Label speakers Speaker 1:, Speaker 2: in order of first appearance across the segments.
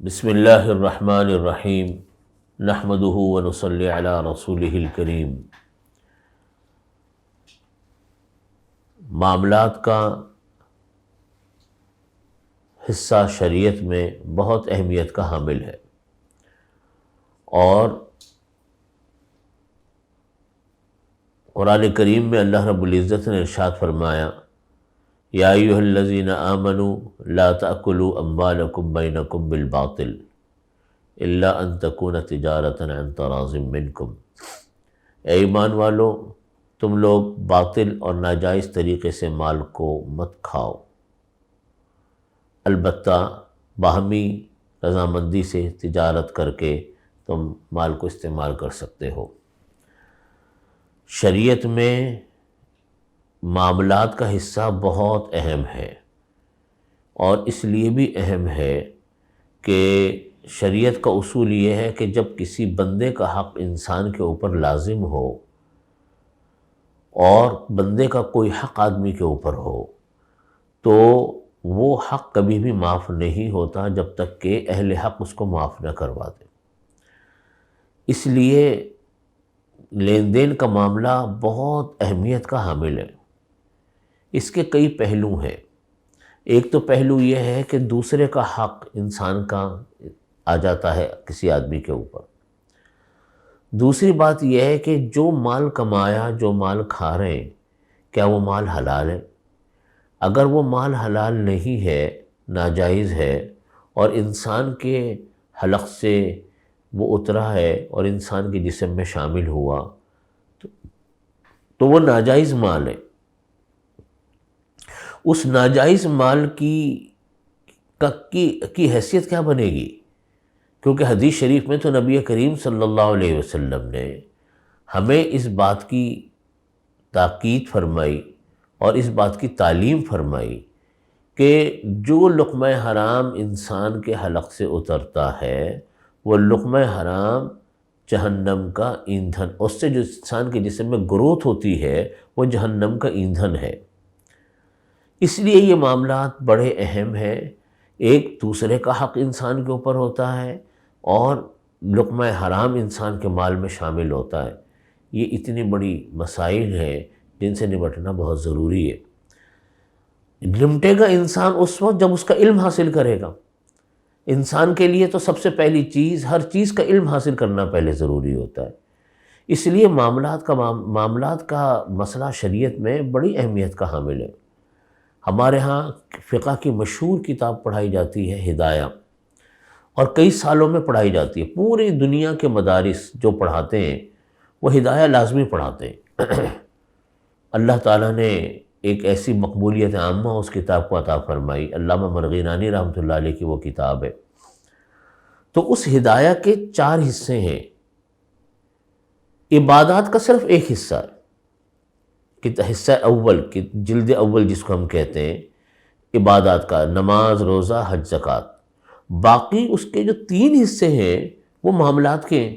Speaker 1: بسم اللہ الرحمن الرحیم نحمدہ ونصلی علی رسولہ الکریم۔ معاملات کا حصہ شریعت میں بہت اہمیت کا حامل ہے، اور قرآن کریم میں اللہ رب العزت نے ارشاد فرمایا، یا ایھا الذین آمنوا لا تأکلوا اموالکم بینکم بالباطل الا ان تکون تجارۃ عن تراض منکم۔ اے ایمان والو، تم لوگ باطل اور ناجائز طریقے سے مال کو مت کھاؤ، البتہ باہمی رضامندی سے تجارت کر کے تم مال کو استعمال کر سکتے ہو۔ شریعت میں معاملات کا حصہ بہت اہم ہے، اور اس لیے بھی اہم ہے کہ شریعت کا اصول یہ ہے کہ جب کسی بندے کا حق انسان کے اوپر لازم ہو، اور بندے کا کوئی حق آدمی کے اوپر ہو، تو وہ حق کبھی بھی معاف نہیں ہوتا جب تک کہ اہل حق اس کو معاف نہ کروا دے۔ اس لیے لین دین کا معاملہ بہت اہمیت کا حامل ہے۔ اس کے کئی پہلو ہیں۔ ایک تو پہلو یہ ہے کہ دوسرے کا حق انسان کا آ جاتا ہے کسی آدمی کے اوپر۔ دوسری بات یہ ہے کہ جو مال کمایا، جو مال کھا رہے ہیں، کیا وہ مال حلال ہے؟ اگر وہ مال حلال نہیں ہے، ناجائز ہے، اور انسان کے حلق سے وہ اترا ہے اور انسان کے جسم میں شامل ہوا تو وہ ناجائز مال ہے۔ اس ناجائز مال کی حیثیت کیا بنے گی؟ کیونکہ حدیث شریف میں تو نبی کریم صلی اللہ علیہ وسلم نے ہمیں اس بات کی تاکید فرمائی اور اس بات کی تعلیم فرمائی کہ جو لقمہ حرام انسان کے حلق سے اترتا ہے، وہ لقمہ حرام جہنم کا ایندھن، اس سے جو انسان کے جسم میں گروتھ ہوتی ہے وہ جہنم کا ایندھن ہے۔ اس لیے یہ معاملات بڑے اہم ہیں۔ ایک دوسرے کا حق انسان کے اوپر ہوتا ہے، اور لقمہ حرام انسان کے مال میں شامل ہوتا ہے۔ یہ اتنی بڑی مسائل ہیں جن سے نمٹنا بہت ضروری ہے۔ نمٹے گا انسان اس وقت جب اس کا علم حاصل کرے گا۔ انسان کے لیے تو سب سے پہلی چیز، ہر چیز کا علم حاصل کرنا پہلے ضروری ہوتا ہے۔ اس لیے معاملات کا مسئلہ شریعت میں بڑی اہمیت کا حامل ہے۔ ہمارے ہاں فقہ کی مشہور کتاب پڑھائی جاتی ہے، ہدایہ، اور کئی سالوں میں پڑھائی جاتی ہے۔ پوری دنیا کے مدارس جو پڑھاتے ہیں وہ ہدایہ لازمی پڑھاتے ہیں۔ اللہ تعالیٰ نے ایک ایسی مقبولیت عامہ اس کتاب کو عطا فرمائی۔ علامہ مرغینانی رحمۃ اللہ علیہ کی وہ کتاب ہے۔ تو اس ہدایہ کے 4 حصے ہیں۔ عبادات کا صرف ایک حصہ ہے، حصہ اول، جلد اول جس کو ہم کہتے ہیں، عبادات کا، نماز، روزہ، حج، زکوٰۃ۔ باقی اس کے جو 3 حصے ہیں وہ معاملات کے ہیں۔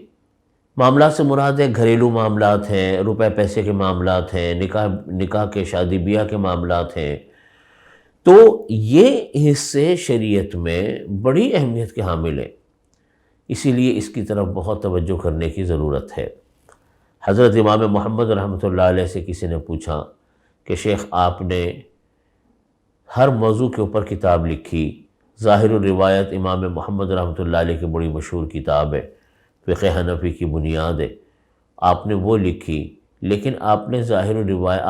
Speaker 1: معاملات سے مراد ہے گھریلو معاملات ہیں، روپے پیسے کے معاملات ہیں، نکاح کے، شادی بیاہ کے معاملات ہیں۔ تو یہ حصے شریعت میں بڑی اہمیت کے حامل ہیں، اسی لیے اس کی طرف بہت توجہ کرنے کی ضرورت ہے۔ حضرت امام محمد رحمۃ اللہ علیہ سے کسی نے پوچھا کہ شیخ، آپ نے ہر موضوع کے اوپر کتاب لکھی، ظاہر الروایت امام محمد رحمۃ اللہ علیہ کی بڑی مشہور کتاب ہے، فقہ حنفی کی بنیاد ہے، آپ نے وہ لکھی، لیکن آپ نے ظاہر الروایت،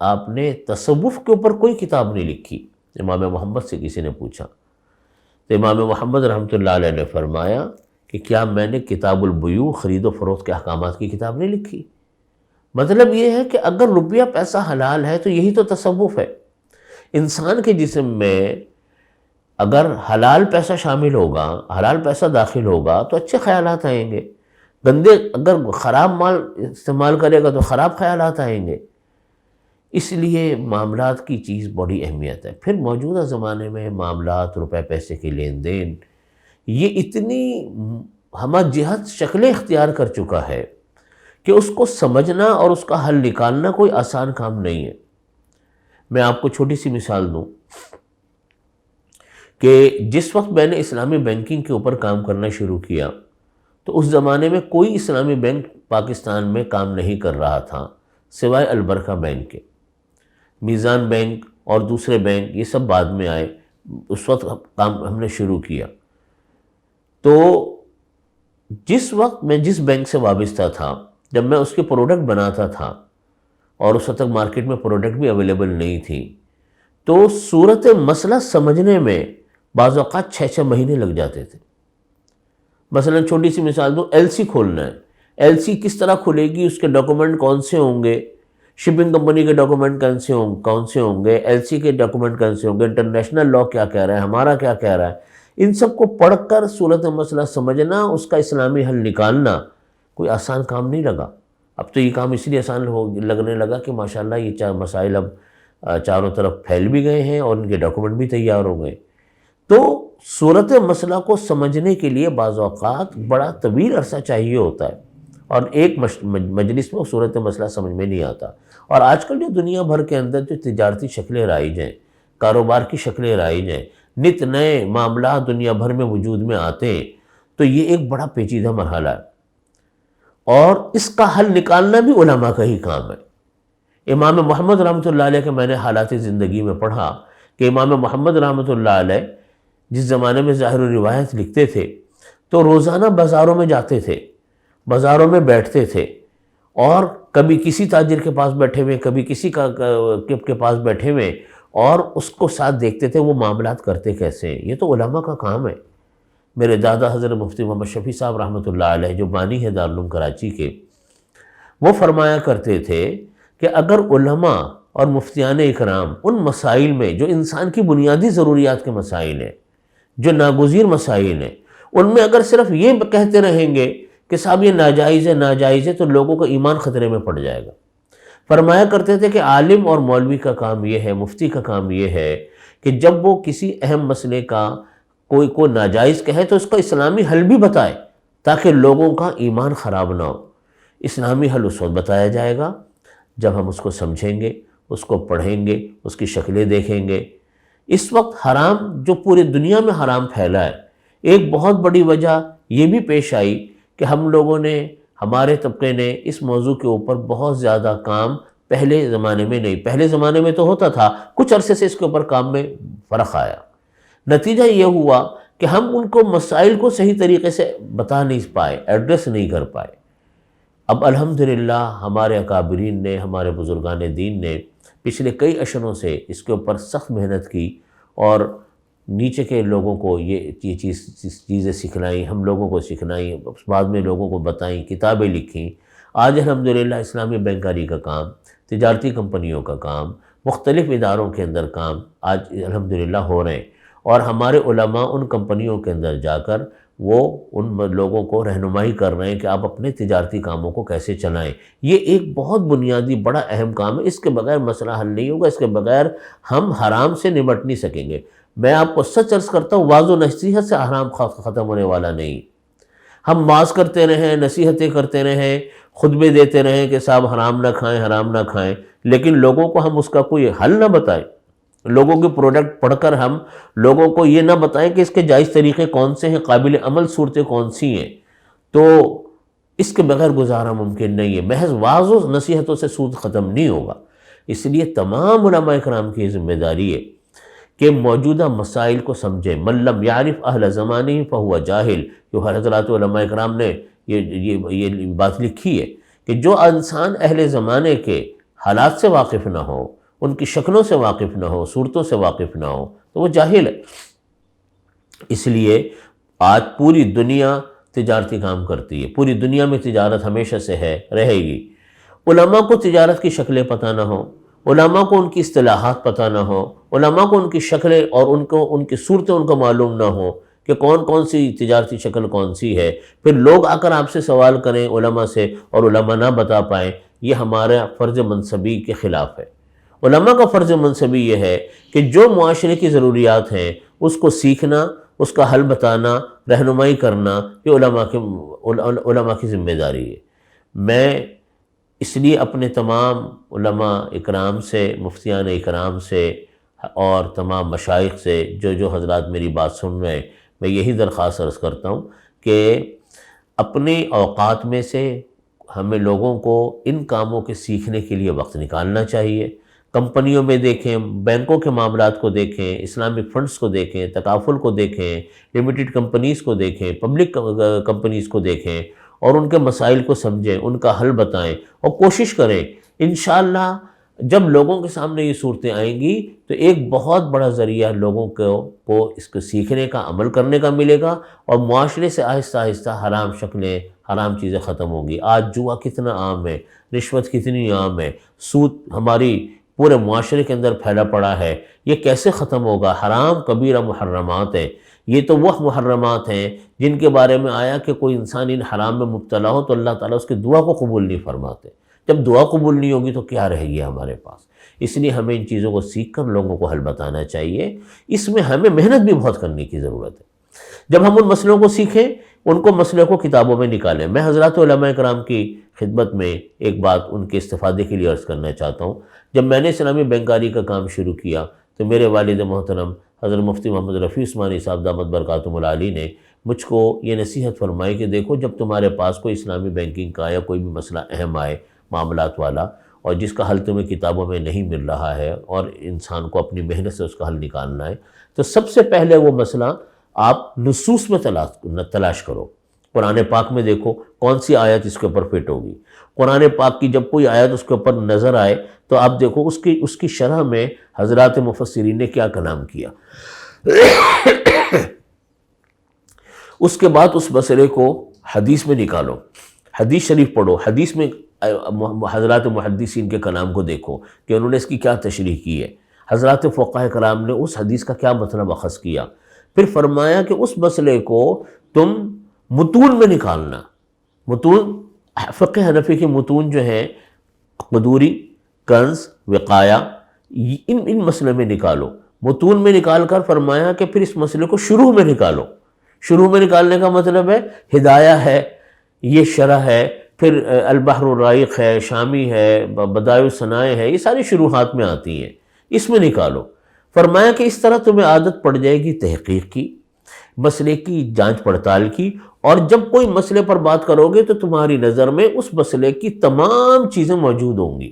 Speaker 1: آپ نے تصوف کے اوپر کوئی کتاب نہیں لکھی۔ امام محمد سے کسی نے پوچھا تو امام محمد رحمۃ اللہ علیہ نے فرمایا کہ کیا میں نے کتاب البیوع، خرید و فروخت کے احکامات کی کتاب نہیں لکھی؟ مطلب یہ ہے کہ اگر روپیہ پیسہ حلال ہے تو یہی تو تصوف ہے۔ انسان کے جسم میں اگر حلال پیسہ شامل ہوگا، حلال پیسہ داخل ہوگا تو اچھے خیالات آئیں گے۔ اگر خراب مال استعمال کرے گا تو خراب خیالات آئیں گے۔ اس لیے معاملات کی چیز بڑی اہمیت ہے۔ پھر موجودہ زمانے میں معاملات، روپے پیسے کے لین دین، یہ اتنی ہمہ جہت شکلیں اختیار کر چکا ہے کہ اس کو سمجھنا اور اس کا حل نکالنا کوئی آسان کام نہیں ہے۔ میں آپ کو چھوٹی سی مثال دوں کہ جس وقت میں نے اسلامی بینکنگ کے اوپر کام کرنا شروع کیا تو اس زمانے میں کوئی اسلامی بینک پاکستان میں کام نہیں کر رہا تھا سوائے البرکہ بینک کے۔ میزان بینک اور دوسرے بینک یہ سب بعد میں آئے، اس وقت کام ہم نے شروع کیا۔ تو جس وقت میں جس بینک سے وابستہ تھا، جب میں اس کے پروڈکٹ بناتا تھا اور اس وقت تک مارکیٹ میں پروڈکٹ بھی اویلیبل نہیں تھی، تو صورت مسئلہ سمجھنے میں بعض اوقات 6 مہینے لگ جاتے تھے۔ مثلا چھوٹی سی مثال دوں، ایل سی کھولنا ہے، ایل سی کس طرح کھلے گی، اس کے ڈاکومنٹ کون سے ہوں گے، شپنگ کمپنی کے ڈاکومنٹ کون سے ہوں گے، ایل سی کے ڈاکومنٹ کون سے ہوں گے، انٹرنیشنل لاء کیا کہہ رہا ہے، ہمارا کیا کہہ رہا ہے، ان سب کو پڑھ کر صورت مسئلہ سمجھنا، اس کا اسلامی حل نکالنا کوئی آسان کام نہیں لگا۔ اب تو یہ کام اس لیے آسان لگنے لگا کہ ماشاءاللہ یہ 4 مسائل اب چاروں طرف پھیل بھی گئے ہیں اور ان کے ڈاکومنٹ بھی تیار ہو گئے۔ تو صورت مسئلہ کو سمجھنے کے لیے بعض اوقات بڑا طویل عرصہ چاہیے ہوتا ہے، اور ایک مجلس میں صورت مسئلہ سمجھ میں نہیں آتا۔ اور آج کل جو دنیا بھر کے اندر جو تجارتی شکلیں رائج ہیں، کاروبار کی شکلیں رائج ہیں، نت نئے معاملات دنیا بھر میں وجود میں آتے ہیں، تو یہ ایک بڑا پیچیدہ مرحلہ ہے، اور اس کا حل نکالنا بھی علماء کا ہی کام ہے۔ امام محمد رحمۃ اللہ علیہ کے میں نے حالات زندگی میں پڑھا کہ امام محمد رحمۃ اللہ علیہ جس زمانے میں ظاہر و روایت لکھتے تھے تو روزانہ بازاروں میں جاتے تھے، بازاروں میں بیٹھتے تھے، اور کبھی کسی تاجر کے پاس بیٹھے ہوئے، کبھی کسی کے پاس بیٹھے ہوئے، اور اس کو ساتھ دیکھتے تھے وہ معاملات کرتے کیسے ہیں۔ یہ تو علماء کا کام ہے۔ میرے دادا حضرت مفتی محمد شفیع صاحب رحمۃ اللہ علیہ جو بانی ہے دارالعلوم کراچی کے، وہ فرمایا کرتے تھے کہ اگر علماء اور مفتیان اکرام ان مسائل میں جو انسان کی بنیادی ضروریات کے مسائل ہیں، جو ناگزیر مسائل ہیں، ان میں اگر صرف یہ کہتے رہیں گے کہ صاحب یہ ناجائز ہے ناجائز ہے، تو لوگوں کا ایمان خطرے میں پڑ جائے گا۔ فرمایا کرتے تھے کہ عالم اور مولوی کا کام یہ ہے، مفتی کا کام یہ ہے کہ جب وہ کسی اہم مسئلے کا کوئی ناجائز کہے تو اس کا اسلامی حل بھی بتائے تاکہ لوگوں کا ایمان خراب نہ ہو۔ اسلامی حل اس وقت بتایا جائے گا جب ہم اس کو سمجھیں گے، اس کو پڑھیں گے، اس کی شکلیں دیکھیں گے۔ اس وقت حرام جو پورے دنیا میں حرام پھیلا ہے، ایک بہت بڑی وجہ یہ بھی پیش آئی کہ ہم لوگوں نے، ہمارے طبقے نے اس موضوع کے اوپر بہت زیادہ کام پہلے زمانے میں نہیں، پہلے زمانے میں تو ہوتا تھا، کچھ عرصے سے اس کے اوپر کام میں فرق آیا۔ نتیجہ یہ ہوا کہ ہم ان کو مسائل کو صحیح طریقے سے بتا نہیں پائے، ایڈریس نہیں کر پائے۔ اب الحمدللہ ہمارے اکابرین نے، ہمارے بزرگان دین نے پچھلے کئی اشروں سے اس کے اوپر سخت محنت کی، اور نیچے کے لوگوں کو یہ چیزیں سکھلائیں، ہم لوگوں کو سکھلائیں، بعد میں لوگوں کو بتائیں، کتابیں لکھیں۔ آج الحمدللہ اسلامی بینکاری کا کام، تجارتی کمپنیوں کا کام، مختلف اداروں کے اندر کام آج الحمدللہ ہو رہے ہیں، اور ہمارے علماء ان کمپنیوں کے اندر جا کر وہ ان لوگوں کو رہنمائی کر رہے ہیں کہ آپ اپنے تجارتی کاموں کو کیسے چلائیں۔ یہ ایک بہت بنیادی بڑا اہم کام ہے، اس کے بغیر مسئلہ حل نہیں ہوگا، اس کے بغیر ہم حرام سے نمٹ نہیں سکیں گے۔ میں آپ کو سچ عرض کرتا ہوں، واعظ و نصیحت سے حرام ختم ہونے والا نہیں۔ ہم واعظ کرتے رہیں، نصیحتیں کرتے رہیں، خطبے دیتے رہیں کہ صاحب حرام نہ کھائیں، حرام نہ کھائیں، لیکن لوگوں کو ہم اس کا کوئی حل نہ بتائیں، لوگوں کے پروڈکٹ پڑھ کر ہم لوگوں کو یہ نہ بتائیں کہ اس کے جائز طریقے کون سے ہیں، قابل عمل صورتیں کون سی ہیں، تو اس کے بغیر گزارا ممکن نہیں ہے۔ محض واعظ و نصیحتوں سے سود ختم نہیں ہوگا۔ اس لیے تمام علماء اکرام کی ذمہ داری ہے کہ موجودہ مسائل کو سمجھیں۔ من لم یعرف اہل زمانہ فہو جاہل، جو حضرات علماء اکرام نے یہ بات لکھی ہے کہ جو انسان اہل زمانے کے حالات سے واقف نہ ہو، ان کی شکلوں سے واقف نہ ہو، صورتوں سے واقف نہ ہو، تو وہ جاہل ہے۔ اس لیے آج پوری دنیا تجارتی کام کرتی ہے، پوری دنیا میں تجارت ہمیشہ سے ہے، رہے گی۔ علماء کو تجارت کی شکلیں پتہ نہ ہو، علماء کو ان کی اصطلاحات پتہ نہ ہو، علماء کو ان کی شکلیں اور ان کی صورتیں ان کو معلوم نہ ہو کہ کون سی تجارتی شکل کون سی ہے، پھر لوگ آ کر آپ سے سوال کریں علماء سے اور علماء نہ بتا پائیں، یہ ہمارے فرض منصبی کے خلاف ہے۔ علماء کا فرض منصبی یہ ہے کہ جو معاشرے کی ضروریات ہیں اس کو سیکھنا، اس کا حل بتانا، رہنمائی کرنا، یہ علماء کی ذمہ داری ہے۔ میں اس لیے اپنے تمام علماء اکرام سے، مفتیان اکرام سے اور تمام مشائخ سے جو حضرات میری بات سن رہے ہیں، میں یہی درخواست عرض کرتا ہوں کہ اپنے اوقات میں سے ہمیں لوگوں کو ان کاموں کے سیکھنے کے لیے وقت نکالنا چاہیے۔ کمپنیوں میں دیکھیں، بینکوں کے معاملات کو دیکھیں، اسلامک فنڈز کو دیکھیں، تکافل کو دیکھیں، لمیٹڈ کمپنیز کو دیکھیں، پبلک کمپنیز کو دیکھیں اور ان کے مسائل کو سمجھیں، ان کا حل بتائیں اور کوشش کریں۔ انشاءاللہ جب لوگوں کے سامنے یہ صورتیں آئیں گی تو ایک بہت بڑا ذریعہ لوگوں کو اس کو سیکھنے کا، عمل کرنے کا ملے گا، اور معاشرے سے آہستہ آہستہ حرام شکلیں، حرام چیزیں ختم ہوں گی۔ آج جوا کتنا عام ہے، رشوت کتنی عام ہے، سود ہماری پورے معاشرے کے اندر پھیلا پڑا ہے، یہ کیسے ختم ہوگا؟ حرام کبیرہ محرمات ہیں، یہ تو وہ محرمات ہیں جن کے بارے میں آیا کہ کوئی انسان ان حرام میں مبتلا ہو تو اللہ تعالیٰ اس کی دعا کو قبول نہیں فرماتے۔ جب دعا قبول نہیں ہوگی تو کیا رہے گی ہمارے پاس؟ اس لیے ہمیں ان چیزوں کو سیکھ کر لوگوں کو حل بتانا چاہیے۔ اس میں ہمیں محنت بھی بہت کرنے کی ضرورت ہے۔ جب ہم ان مسئلوں کو سیکھیں، ان کو مسئلے کو کتابوں میں نکالیں۔ میں حضرات علماء کرام کی خدمت میں ایک بات ان کے استفادے کے لیے عرض کرنا چاہتا ہوں۔ جب میں نے اسلامی بینکاری کا کام شروع کیا تو میرے والد محترم حضرت مفتی محمد رفیع عثمانی صاحب دامت برکاتہم العالی نے مجھ کو یہ نصیحت فرمائی کہ دیکھو، جب تمہارے پاس کوئی اسلامی بینکنگ کا یا کوئی بھی مسئلہ اہم آئے معاملات والا، اور جس کا حل تمہیں کتابوں میں نہیں مل رہا ہے اور انسان کو اپنی محنت سے اس کا حل نکالنا ہے، تو سب سے پہلے وہ مسئلہ آپ نصوص میں تلاش کرو۔ قرآن پاک میں دیکھو کون سی آیت اس کے اوپر فٹ ہوگی۔ قرآن پاک کی جب کوئی آیت اس کے اوپر نظر آئے تو آپ دیکھو اس کی شرح میں حضرات مفسرین نے کیا کلام کیا۔ اس کے بعد اس مسئلے کو حدیث میں نکالو، حدیث شریف پڑھو، حدیث میں حضرات محدثین کے کلام کو دیکھو کہ انہوں نے اس کی کیا تشریح کی ہے، حضرات فقہاء کرام نے اس حدیث کا کیا مطلب اخذ کیا۔ پھر فرمایا کہ اس مسئلے کو تم متون میں نکالنا۔ متون، فقہ حنفی کے متون جو ہیں، قدوری، کنز، وقایہ، ان مسئلے میں نکالو۔ متون میں نکال کر فرمایا کہ پھر اس مسئلے کو شروع میں نکالو۔ شروع میں نکالنے کا مطلب ہے ہدایہ ہے، یہ شرح ہے، پھر البحر الرائق ہے، شامی ہے، بدائع الصنائع ہے، یہ ساری شروحات میں آتی ہیں، اس میں نکالو۔ فرمایا کہ اس طرح تمہیں عادت پڑ جائے گی تحقیق کی، مسئلے کی جانچ پڑتال کی، اور جب کوئی مسئلے پر بات کرو گے تو تمہاری نظر میں اس مسئلے کی تمام چیزیں موجود ہوں گی۔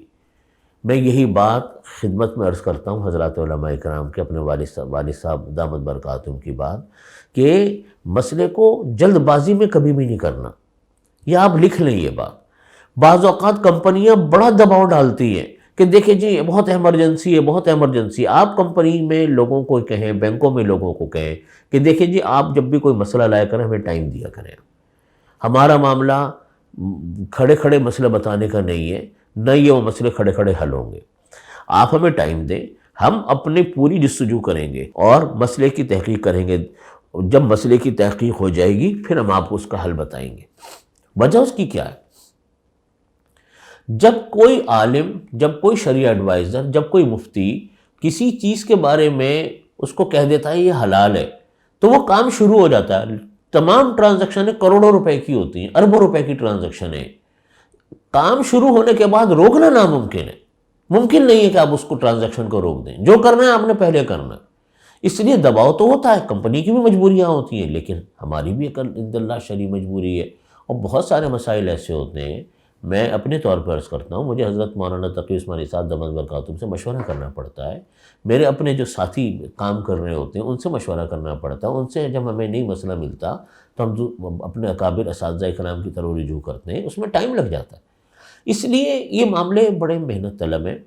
Speaker 1: میں یہی بات خدمت میں عرض کرتا ہوں حضرات علماء کرام کے، اپنے والد صاحب دامت برکاتہم کی بات، کہ مسئلے کو جلد بازی میں کبھی بھی نہیں کرنا۔ یہ آپ لکھ لیں یہ بات۔ بعض اوقات کمپنیاں بڑا دباؤ ڈالتی ہیں کہ دیکھیں جی بہت ایمرجنسی ہے، بہت ایمرجنسی۔ آپ کمپنی میں لوگوں کو کہیں، بینکوں میں لوگوں کو کہیں کہ دیکھیں جی آپ جب بھی کوئی مسئلہ لایا کریں ہمیں ٹائم دیا کریں۔ ہمارا معاملہ کھڑے کھڑے مسئلہ بتانے کا نہیں ہے، نہ یہ وہ مسئلے کھڑے کھڑے حل ہوں گے۔ آپ ہمیں ٹائم دیں، ہم اپنی پوری جستجو کریں گے اور مسئلے کی تحقیق کریں گے۔ جب مسئلے کی تحقیق ہو جائے گی پھر ہم آپ کو اس کا حل بتائیں گے۔ وجہ اس کی کیا ہے؟ جب کوئی عالم، جب کوئی شرعی ایڈوائزر، جب کوئی مفتی کسی چیز کے بارے میں اس کو کہہ دیتا ہے یہ حلال ہے، تو وہ کام شروع ہو جاتا ہے۔ تمام ٹرانزیکشنیں کروڑوں روپے کی ہوتی ہیں، اربوں روپے کی ٹرانزیکشنیں۔ کام شروع ہونے کے بعد روکنا ناممکن ہے۔ ممکن نہیں ہے کہ آپ اس کو ٹرانزیکشن کو روک دیں۔ جو کرنا ہے آپ نے پہلے کرنا ہے۔ اس لیے دباؤ تو ہوتا ہے، کمپنی کی بھی مجبوریاں ہوتی ہیں، لیکن ہماری بھی عند اللہ شرعی مجبوری ہے۔ اور بہت سارے مسائل ایسے ہوتے ہیں، میں اپنے طور پر عرض کرتا ہوں، مجھے حضرت مولانا تقی عثمانی صاحب دامت برکاتہم سے مشورہ کرنا پڑتا ہے۔ میرے اپنے جو ساتھی کام کر رہے ہوتے ہیں ان سے مشورہ کرنا پڑتا ہے۔ ان سے جب ہمیں نہیں مسئلہ ملتا تو ہم اپنے اکابر اساتذہ کرام کی طرف رجوع کرتے ہیں، اس میں ٹائم لگ جاتا ہے۔ اس لیے یہ معاملے بڑے محنت طلب ہیں۔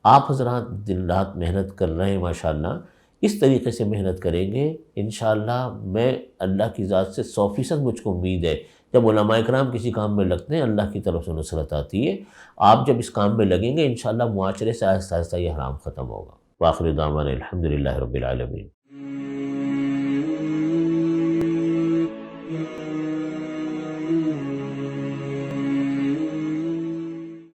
Speaker 1: آپ حضرات دن رات محنت کر رہے ہیں ماشاءاللہ، اس طریقے سے محنت کریں گے انشاءاللہ، میں اللہ کی ذات سے 100% مجھ کو امید ہے، جب علماء کرام کسی کام میں لگتے ہیں اللہ کی طرف سے نصرت آتی ہے۔ آپ جب اس کام میں لگیں گے انشاءاللہ معاشرے سے آہستہ آہستہ یہ حرام ختم ہوگا۔ وآخر دعوانا الحمدللہ رب العالمین۔